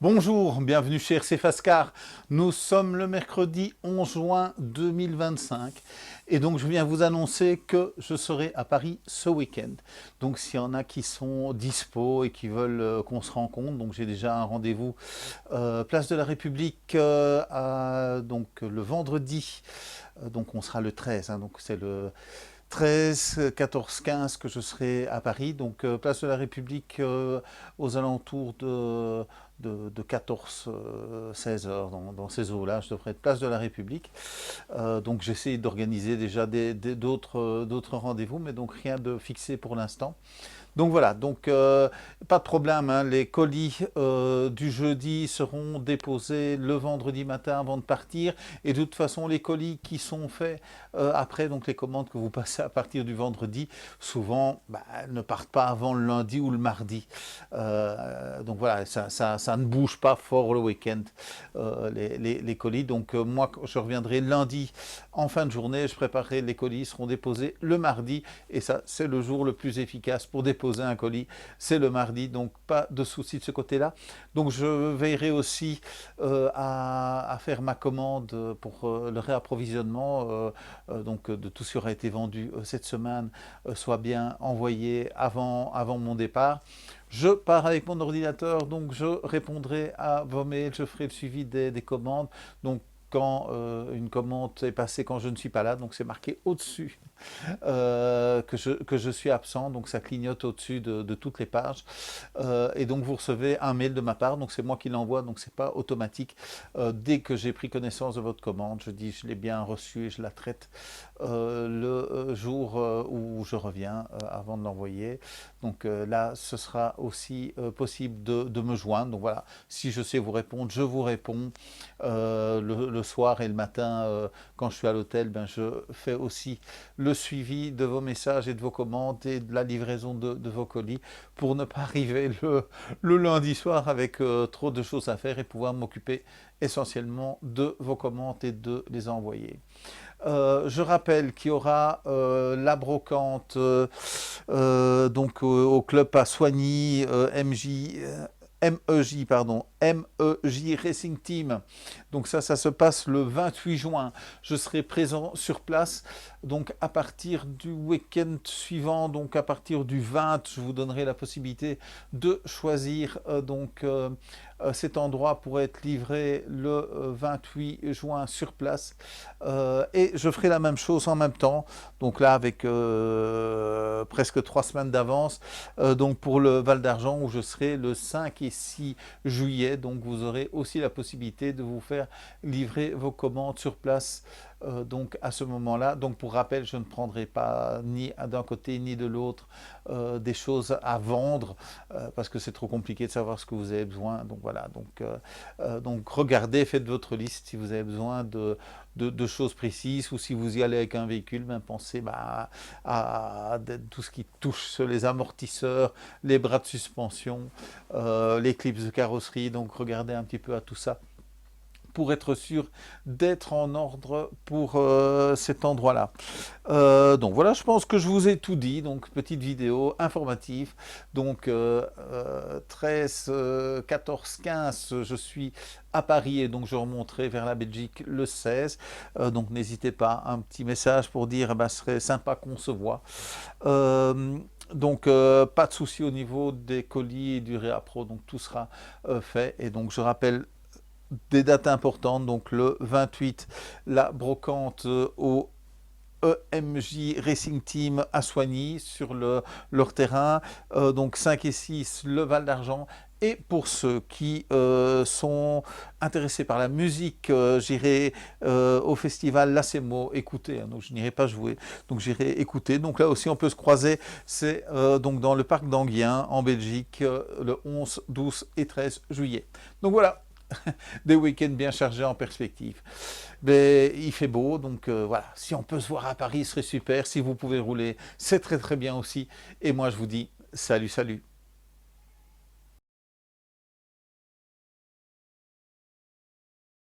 Bonjour, bienvenue chez RC Fascar. Nous sommes le mercredi 11 juin 2025 et donc je viens vous annoncer que je serai à Paris ce week-end. Donc s'il y en a qui sont dispo et qui veulent qu'on se rencontre, donc j'ai déjà un rendez-vous place de la République donc le vendredi. Donc on sera le 13, hein, donc c'est le 13, 14, 15 que je serai à Paris, donc place de la République aux alentours de 14, 16 heures, dans ces eaux-là, je devrais être place de la République. Donc j'essaie d'organiser déjà d'autres rendez-vous, mais donc rien de fixé pour l'instant. Donc voilà, donc pas de problème, hein, les colis du jeudi seront déposés le vendredi matin avant de partir. Et de toute façon, les colis qui sont faits après, donc les commandes que vous passez à partir du vendredi, souvent, elles ne partent pas avant le lundi ou le mardi. Donc voilà, ça ne bouge pas fort le week-end, les colis. Donc moi, je reviendrai lundi en fin de journée, je préparerai les colis, ils seront déposés le mardi. Et ça, c'est le jour le plus efficace pour déposer un colis, c'est le mardi, donc pas de souci de ce côté-là. Donc je veillerai aussi à faire ma commande pour le réapprovisionnement, donc de tout ce qui aura été vendu cette semaine, soit bien envoyé avant mon départ. Je pars avec mon ordinateur, donc je répondrai à vos mails, je ferai le suivi des commandes. Donc quand une commande est passée quand je ne suis pas là, donc c'est marqué au-dessus que je suis absent, donc ça clignote au-dessus de toutes les pages. Et donc vous recevez un mail de ma part, donc c'est moi qui l'envoie, donc c'est pas automatique. Dès que j'ai pris connaissance de votre commande, je dis je l'ai bien reçue et je la traite le jour où je reviens avant de l'envoyer. Donc là, ce sera aussi possible de me joindre. Donc voilà, si je sais vous répondre, je vous réponds le soir et le matin quand je suis à l'hôtel. Je fais aussi le suivi de vos messages et de vos commandes et de la livraison de vos colis pour ne pas arriver le lundi soir avec trop de choses à faire et pouvoir m'occuper essentiellement de vos commandes et de les envoyer. Je rappelle qu'il y aura la brocante donc au club à Soigny, MEJ Racing Team. Donc ça se passe le 28 juin. Je serai présent sur place. Donc à partir du week-end suivant, donc à partir du 20, je vous donnerai la possibilité de choisir cet endroit pour être livré le 28 juin sur place. Et je ferai la même chose en même temps. Donc là avec presque 3 semaines d'avance. Donc pour le Val d'Argent où je serai le 5 et 6 juillet. Donc vous aurez aussi la possibilité de vous faire livrer vos commandes sur place donc à ce moment-là. Donc pour rappel, je ne prendrai pas ni d'un côté ni de l'autre des choses à vendre parce que c'est trop compliqué de savoir ce que vous avez besoin. Donc voilà, donc regardez, faites votre liste si vous avez besoin de choses précises, ou si vous y allez avec un véhicule, pensez à tout ce qui touche sur les amortisseurs, les bras de suspension, les clips de carrosserie. Donc regardez un petit peu à tout ça pour être sûr d'être en ordre pour cet endroit-là. Donc voilà, je pense que je vous ai tout dit. Donc petite vidéo informative. Donc 13, 14, 15, je suis à Paris et donc je remonterai vers la Belgique le 16. Donc n'hésitez pas, un petit message pour dire ce serait sympa qu'on se voit. Donc pas de souci au niveau des colis et du Réapro, donc tout sera fait. Et donc je rappelle des dates importantes, donc le 28, la brocante au EMJ Racing Team à Soigny sur leur terrain, donc 5 et 6 le Val d'Argent. Et pour ceux qui sont intéressés par la musique, j'irai au festival Lacemo écouter, hein, donc je n'irai pas jouer, donc j'irai écouter. Donc là aussi on peut se croiser, c'est donc dans le parc d'Anguien en Belgique, le 11, 12 et 13 juillet. Donc voilà, des week-ends bien chargés en perspective. Mais il fait beau, donc voilà, si on peut se voir à Paris, ce serait super. Si vous pouvez rouler, c'est très très bien aussi. Et moi je vous dis salut, salut.